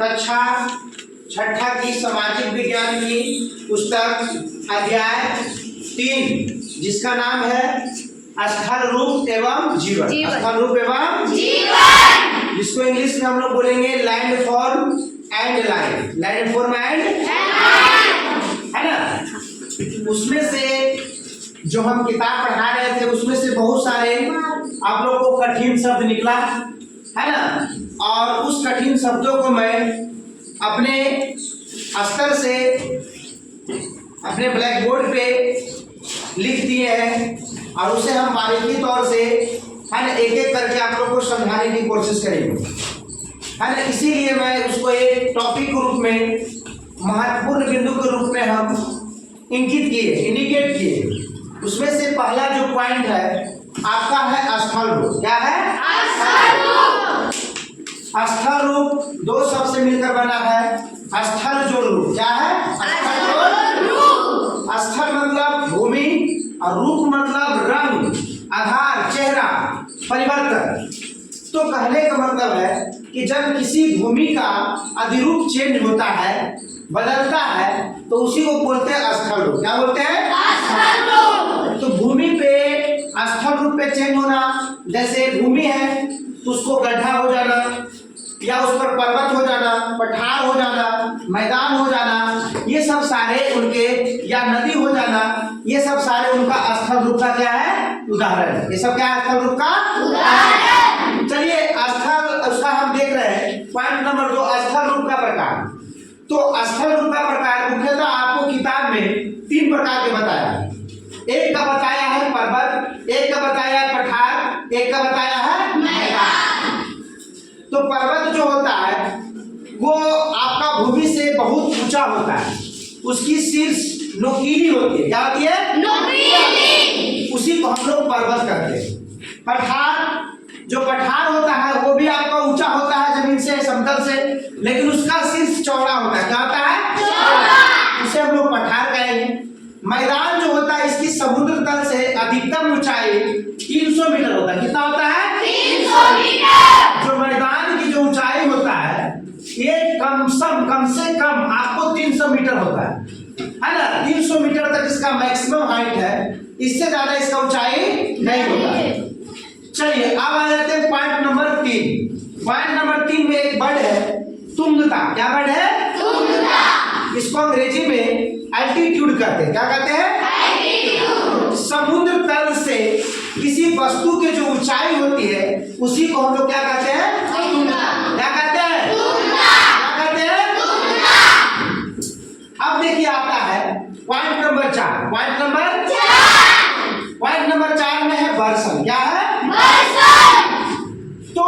कक्षा छठा की सामाजिक विज्ञान की पुस्तक अध्याय 3 जिसका नाम है स्थल रूप एवं जीवन। स्थल रूप एवं जीवन, जिसको इंग्लिश में हम लोग बोलेंगे land form and life. Land form and है ना। उसमें से जो हम किताब पढ़ा रहे थे उसमें से बहुत सारे आप लोग को कठिन शब्द निकला है ना, और उस कठिन शब्दों को मैं अपने स्तर से अपने ब्लैक बोर्ड पे लिख दिए हैं और उसे हम बारीकी तौर से है ना एक एक करके आप लोग को समझाने की कोशिश करेंगे है ना। इसीलिए मैं उसको एक टॉपिक के रूप में महत्वपूर्ण बिंदु के रूप में हम इंडिकेट किए। उसमें से पहला जो पॉइंट है आपका है स्थल रूप। क्या है? स्थल रूप दो शब्द से मिलकर बना है स्थल जोड़ रूप। क्या है? स्थल जोड़ रूप। स्थल मतलब भूमि और रूप मतलब रंग, आधार, चेहरा, परिवर्तन। तो कहने का मतलब है कि जब किसी भूमि का अधिरूप चेंज होता है, बदलता है, तो उसी को बोलते हैं स्थल रूप। क्या बोलते हैं? स्थल रूप। तो भूमि पे स्थल रूप पे चेंज होना, जैसे भूमि है तो उसको गड्ढा हो जाना या उस पर पर्वत हो जाना, पठार हो जाना, मैदान हो जाना, ये सब सारे उनके, या नदी हो जाना, ये सब सारे उनका स्थल रूप का क्या है? उदाहरण। ये सब क्या है? स्थल रूप का उदाहरण। चलिए स्थल उसका हम देख रहे हैं पॉइंट नंबर 2 स्थल रूप का प्रकार। तो स्थल रूप का प्रकार मुख्यतः आपको किताब में 3 प्रकार के बताया। एक का बताया है पर्वत, एक का बताया है पठार, एक का बताया है मैदान। तो पर्वत जो होता है वो आपका भूमि से बहुत ऊंचा होता है, उसकी शीर्ष नोकीली होती है। क्या होती है? नोकीली। उसी को हम लोग पर्वत कहते हैं। पठार, जो पठार होता है वो भी आपका ऊंचा होता है जमीन से, समतल से, लेकिन उसका शीर्ष चौड़ा होता है। क्या होता है? चौड़ा। उसे हम लोग पठार कहेंगे। मैदान जो होता है इसकी समुद्र तल से अधिकतम ऊंचाई 300 मीटर होता है। कितना होता है? 300 मीटर। जो मैदान की जो ऊंचाई होता है ये कम से कम आपको 300 मीटर होता है ना। 300 मीटर तक इसका मैक्सिमम हाइट है, इससे ज्यादा इसका ऊंचाई नहीं होता। चलिए अब आ जाते हैं पॉइंट नंबर 3। पॉइंट नंबर 3 में एक वर्ड है तुंगता। क्या वर्ड है? तुंगता। इसको अंग्रेजी में एल्टीट्यूड कहते हैं। क्या कहते हैं? एल्टीट्यूड। समुद्र तल से किसी वस्तु के जो ऊंचाई होती है उसी को हम लोग क्या कहते हैं? तुंगता। क्या कहते हैं? तुंगता। क्या कहते हैं? तुंगता। अब देखिए आता है point number 4। Point number 4। Point number 4 में है वर्षण। क्या है? वर्षण। तो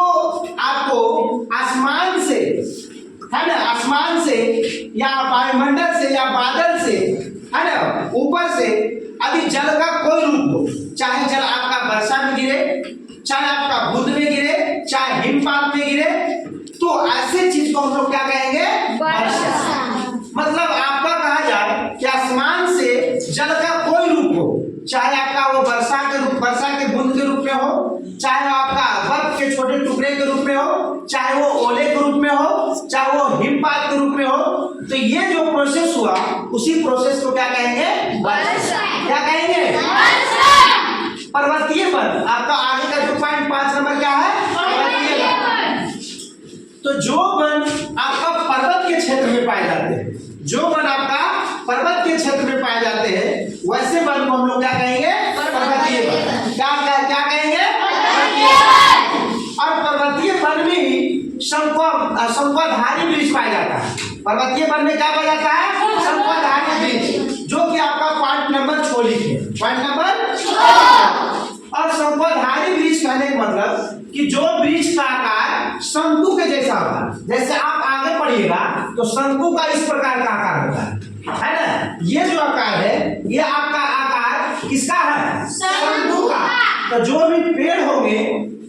आपको आसमान से है ना, आसमान से या वायुमंडल से या बादल से है ना, ऊपर से यदि जल का कोई रूप हो, चाहे जल आपका वर्षा में गिरे, चाहे आपका बुध में गिरे, चाहे हिमपात में गिरे, तो ऐसे चीज को हम लोग क्या कहेंगे? वर्षा। मतलब आपका कहा जाए कि आसमान से जल का कोई रूप हो, चाहे आपका वो वर्षा के बूंद के रूप में हो, चाहे आपका बर्फ के छोटे टुकड़े के रूप में हो, चाहे वो ओले के रूप में हो, चाहे वो हिमपात के रूप में हो, तो ये जो प्रोसेस हुआ उसी प्रोसेस को क्या कहेंगे? वर्षा। क्या कहेंगे? वर्षा। पर्वतीय वन आपका आगे का जो पॉइंट 5 नंबर क्या है? पर्वतीय वन। तो जो वन आपका पर्वत के क्षेत्र में पाए जाते हैं, जो वन आपका पर्वत के क्षेत्र में पाए जाते हैं, वैसे वन को हम लोग क्या कहेंगे? पर्वतीय वन। क्या कहेंगे? पर्वतीय वन। और पर्वतीय वन में ही शंकुधारी वृक्ष पाया जाता है। पर्वतीय वन में क्या पाया जाता है? शंकुधारी वृक्ष, जो कि आपका पॉइंट नंबर 6 लिखे। Point number 6। और शंकुधारी वृक्ष कहने का मतलब कि जो वृक्ष का आकार शंकु के जैसा होता है। जैसे आप आगे पढ़िएगा तो शंकु का इस प्रकार का आकार होता है ना। ये जो आकार है ये आपका आकार किसका है? शंकु का। तो जो भी पेड़ होंगे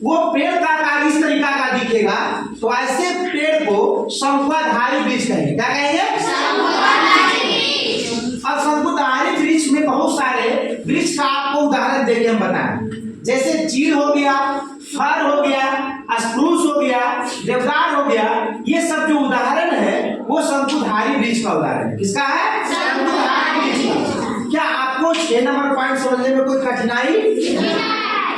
वो पेड़ का आकार इस तरीका का दिखेगा, तो ऐसे पेड़ को शंकुधारी वृक्ष कहेंगे। क्या कहेंगे? शंकुधारी वृक्ष। और शंकुधारी वृक्ष में बहुत सारे वृक्ष का आपको उदाहरण देके हम बताएं, जैसे चीड़ हो गया, फर हो गया, स्प्रूस हो गया, देवदार हो गया, ये सब जो उदाहरण है वो शंकुधारी वृक्ष का उदाहरण है। किसका है? शंकुधारी वृक्ष का। क्या आपको 6 नंबर पॉइंट समझने में कोई कठिनाई?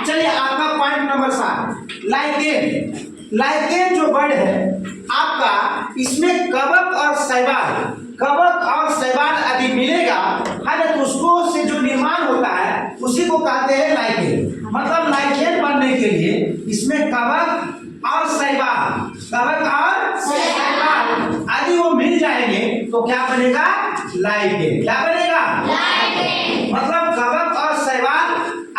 चलिए आपका पॉइंट नंबर 7, लाइकेन। लाइकेन जो वर्ड है आपका, इसमें कवक और शैवाल यदि मिलेगा है ना, तो उसको से जो निर्माण होता है उसी को कहते हैं लाइकेन। मतलब लाइकेन बनने के लिए इसमें कवक और शैवाल यदि वो मिल जाएंगे तो क्या बनेगा? लाइकेन। क्या बनेगा? लाइकेन। मतलब कवक और शैवाल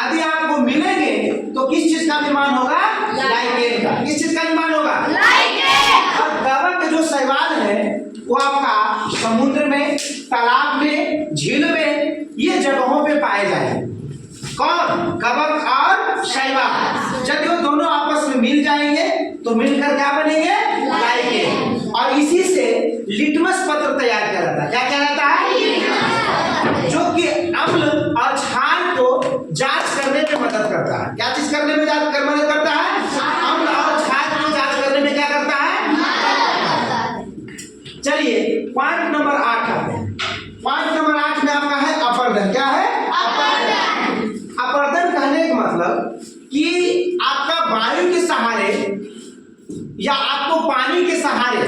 यदि आपको मिलेंगे तो किस चीज का निर्माण होगा? लाइकेन का। किस चीज का निर्माण होगा? लाइकेन। और कवक जो शैवाल है वो आपका समुद्र में, तालाब में, झील में, ये जगहों पे पाए जाएंगे। कौन? कवक और शैवाल। जब वो दोनों आपस में मिल जाएंगे तो मिलकर क्या बनेंगे? लाइकेन। और इसी से लिटमस पत्र तैयार किया जाता है। क्या किया जाता है? जो कि अम्ल और क्षार को जांच करने में मदद करता है। क्या चीज करने में मदद करता है? अम्ल और क्षार को जांच करने में क्या करता है? चलिए पॉइंट नंबर 8 आते हैं। पॉइंट नंबर 8 में आपका है अपर्दन। क्या है? अपर्दन कहने का मतलब कि आपका वायु के सहारे या आपको पानी के सहारे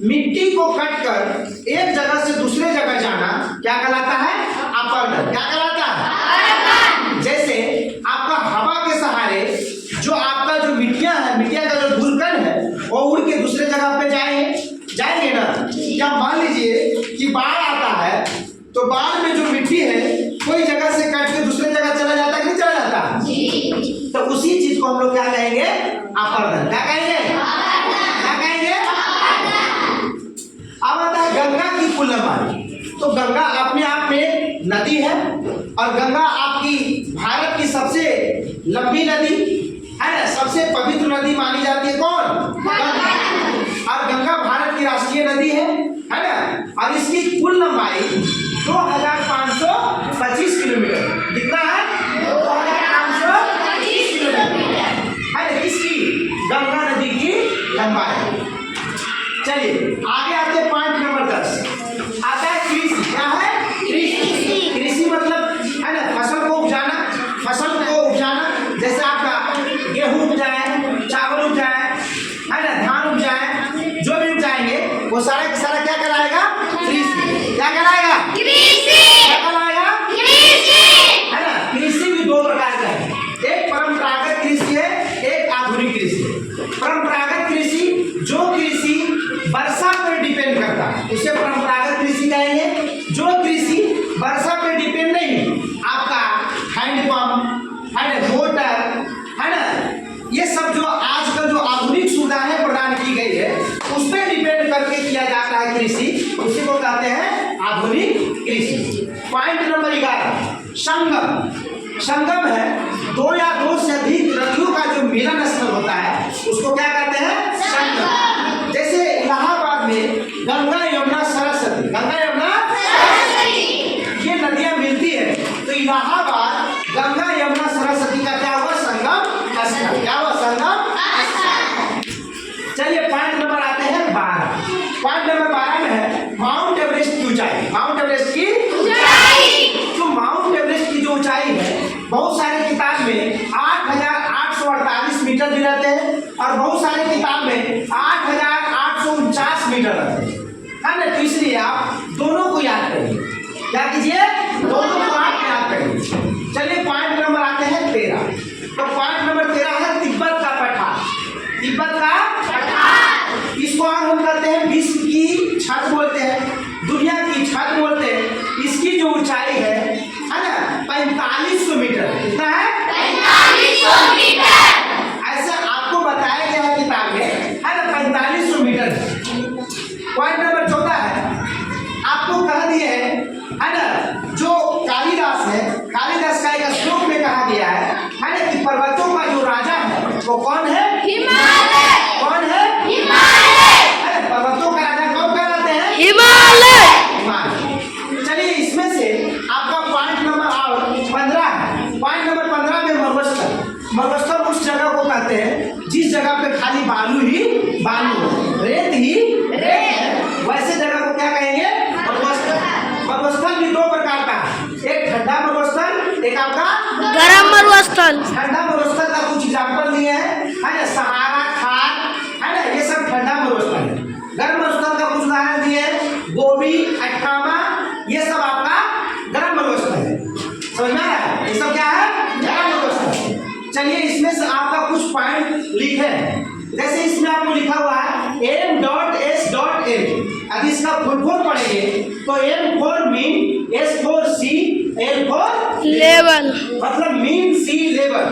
मिट्टी को कटकर एक जगह से दूसरे जगह जाना क्या कहलाता है? अपर्दन। क्या कहलाता है? जैसे आपका हवा के सहारे जो आपका जो मिट्टिया का जो धूलकण है वो उड़ के दूसरे जगह पे जाएंगे ना। या मान लीजिए कि बाढ़ आता है तो बाढ़ में जो मिट्टी है कोई जगह से कट के दूसरे जगह चला जाता है कि नहीं चला जाता? तो उसी चीज को हम लोग क्या कहेंगे? अपर्दन। क्या कहेंगे? क्या कहेंगे? अब आता है गंगा की कुल लंबाई। तो गंगा अपने आप में नदी है और गंगा आपकी भारत की सबसे लंबी नदी है ना, सबसे पवित्र नदी मानी जाती है। कौन? गंगा। और गंगा भारत की राष्ट्रीय नदी है ना, और इसकी कुल लंबाई 2525 किलोमीटर। कितना है? 2525 किलोमीटर है ना, इसकी गंगा नदी की लंबाई। चलिए आगे आते हैं पॉइंट नंबर 10 आता है कृषि। क्या है? कृषि मतलब है ना, फसल को उपजाना। जैसे आपका गेहूं उपजाए, चावल उपजाए है ना, धान उपजाए, जो भी उपजाएंगे वो सारा का सारा क्या कराएगा? कृषि। क्या कराएगा? कृषि। क्या कराएगा? कृषि है ना। कृषि भी 2 प्रकार का है, एक परंपरागत कृषि है, एक आधुनिक कृषि है। परंपरागत कृषि जो कृषि वर्षा पर डिपेंड करता है उसे परंपरागत कृषि कहेंगे। जो कृषि वर्षा पर डिपेंड नहीं, आपका हैंडपंप है ना, मोटर है ना, ये सब जो आजकल जो आधुनिक सुविधाएं प्रदान की गई है उस पर डिपेंड करके किया जाता है कृषि, उसी को कहते हैं आधुनिक कृषि। पॉइंट नंबर 11 संगम है 2 या 2 से अधिक नदियों का जो मिलन स्थल होता है उसको क्या कहते हैं? संगम। जैसे इलाहाबाद में गंगा यमुना सरस्वती, ये नदियां मिलती है तो इलाहाबाद गंगा यमुना सरस्वती का क्या हुआ? संगम स्थल। क्या हुआ? संगम स्थल। चलिए पॉइंट नंबर आते हैं 12। पॉइंट नंबर 12 में है माउंट एवरेस्ट की ऊंचाई। माउंट एवरेस्ट की ऊंचाई। तो माउंट एवरेस्ट की जो ऊंचाई है बहुत सारे किताब में 8848 मीटर भी रहते हैं और बहुत सारे किताब में 8849 मीटर रहते हैं है ना। तो इसलिए आप दोनों को याद करिए। क्या कीजिए? दोनों को आप याद करिए। चलिए पॉइंट नंबर आते हैं 13। तो पॉइंट नंबर 13 है तिब्बत का पठार। तिब्बत का पठार, इसको हम कहते हैं विश्व की छत बोलते हैं, दुनिया की छत बोलते हैं। इसकी जो ऊंचाई है ना 4500 मीटर। कितना है? 4500 मीटर। ऐसा आपको बताया गया है किताब में है ना, 4500 मीटर। पॉइंट नंबर 14 है, आपको कह दिए है ना, जो कालिदास है, कालिदास का एक श्लोक में कहा गया है ना कि पर्वतों का जो राजा है वो कौन है? हिमालय। कौन है? हिमालय। पर्वतों का राजा कौन कहलाते हैं? हिमालय। चलिए इसमें से आपका पॉइंट नंबर 15 है। पॉइंट नंबर 15 में मरुस्थल मरुस्थल। ठंडा मरुस्थल का कुछ एग्जाम्पल दिए हैं, है ना, सहारा, खार, है ना, ये सब ठंडा मरुस्थल है। गर्म मरुस्थल का कुछ उदाहरण दिए हैं, गोबी, अठामा, ये सब आपका गर्म मरुस्थल है। समझ में आ रहा है? ये सब क्या है? गर्म मरुस्थल। चलिए इसमें से आपका कुछ पॉइंट लिखे, जैसे इसमें आपको लिखा हुआ है m.s.m। अगर इसका फुल फॉर्म पढ़ेंगे तो m for mean, s for sea, l for level, मतलब मीन सी लेवल।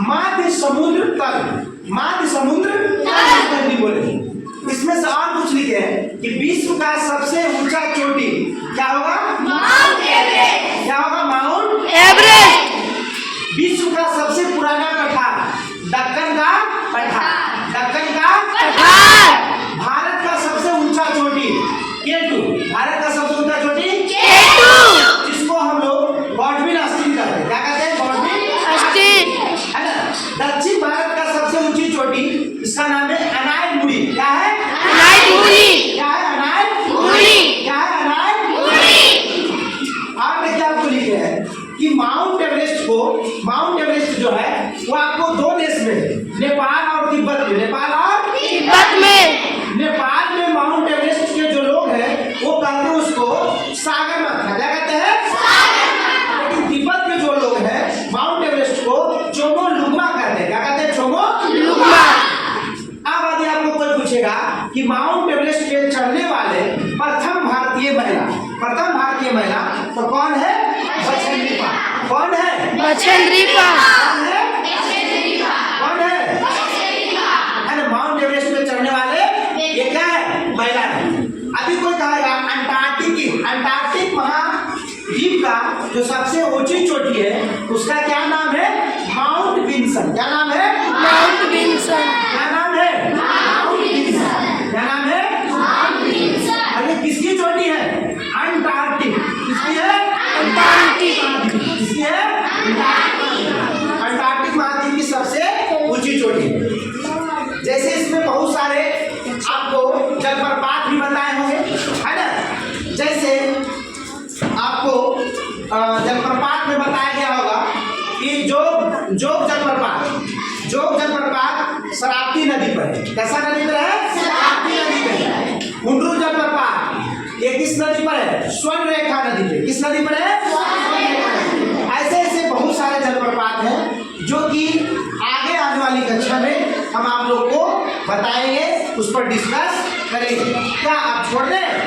माध्य समुद्र तल, माध्य समुद्र तल नहीं बोले। इसमें से और कुछ लिखे हैं कि विश्व का सबसे ऊंचा चोटी क्या होगा? Mount Everest. क्या होगा? Mount Everest. विश्व का सबसे पुराना पठार दक्कन का पठार, दक्कन का पठार। भारत का सबसे ऊंचा चोटी केटू, भारत का सबसे ऊंचा चोटी केटू, जिसको हम लोग गॉडविन अस्टीन कहते हैं। क्या कहते हैं? गॉडविन अस्टीन, है ना। दक्षिण भारत का सबसे ऊंची चोटी, इसका नाम है अनायमुड़ी। क्या है? अनायमुड़ी। क्या है? अनायमुड़ी। क्या है? अनायमुड़ी। आप देखिए आपको लिखे हैं कि माउंट एवरेस्ट को, माउंट एवरेस्ट जो है वो आपको दो देश में है, नेपाल और तिब्बत में। नेपाल और तिब्बत में। नेपाल में माउंट एवरेस्ट के जो लोग हैं वो कहते हैं उसको सागर माथा। क्या कहते हैं? सागर। लेकिन तिब्बत के जो लोग हैं माउंट एवरेस्ट को चोमो लुंगमा कहते हैं। क्या कहते हैं? चोमो लुंगमा। अब यदि आपको कोई पूछेगा कि माउंट एवरेस्ट पे चढ़ने वाले प्रथम भारतीय महिला, प्रथम भारतीय महिला तो कौन है? बछेंद्री पाल। कौन है? बछेंद्री पाल। कौन है? कौन है? है ना, माउंट एवरेस्ट पे चढ़ने वाले ये क्या है? महिला है। अभी कोई कहेगा अंटार्कटिक महाद्वीप का जो सबसे ऊंची चोटी है उसका क्या नाम है? Mount Wilson. क्या नाम है? Mount Wilson. क्या नाम है? Mount Wilson. क्या नाम है? Mount Wilson. अरे किसकी चोटी है? अंटार्कटिक। किसकी है? अंटार्कटिक। किसकी है? अंटार्कटिक महाद्वीप की सबसे ऊंची चोटी। जैसे इसमें बहुत सारे आपको जलप्रपात भी बताए होंगे, है ना। जैसे आपको जलप्रपात में बताया गया होगा कि जोग जलप्रपात शरावती नदी पर है। कैसा नदी पर है? शरावती नदी पर है। हुंड्रू जलप्रपात ये किस नदी पर है? स्वर्णरेखा नदी पे। किस नदी पर है? ऐसे ऐसे बहुत सारे जलप्रपात हैं जो कि आगे आने वाली कक्षा में हम आप लोग को बताएंगे, उस पर डिस्कस करेंगे। क्या आप छोड़ दें?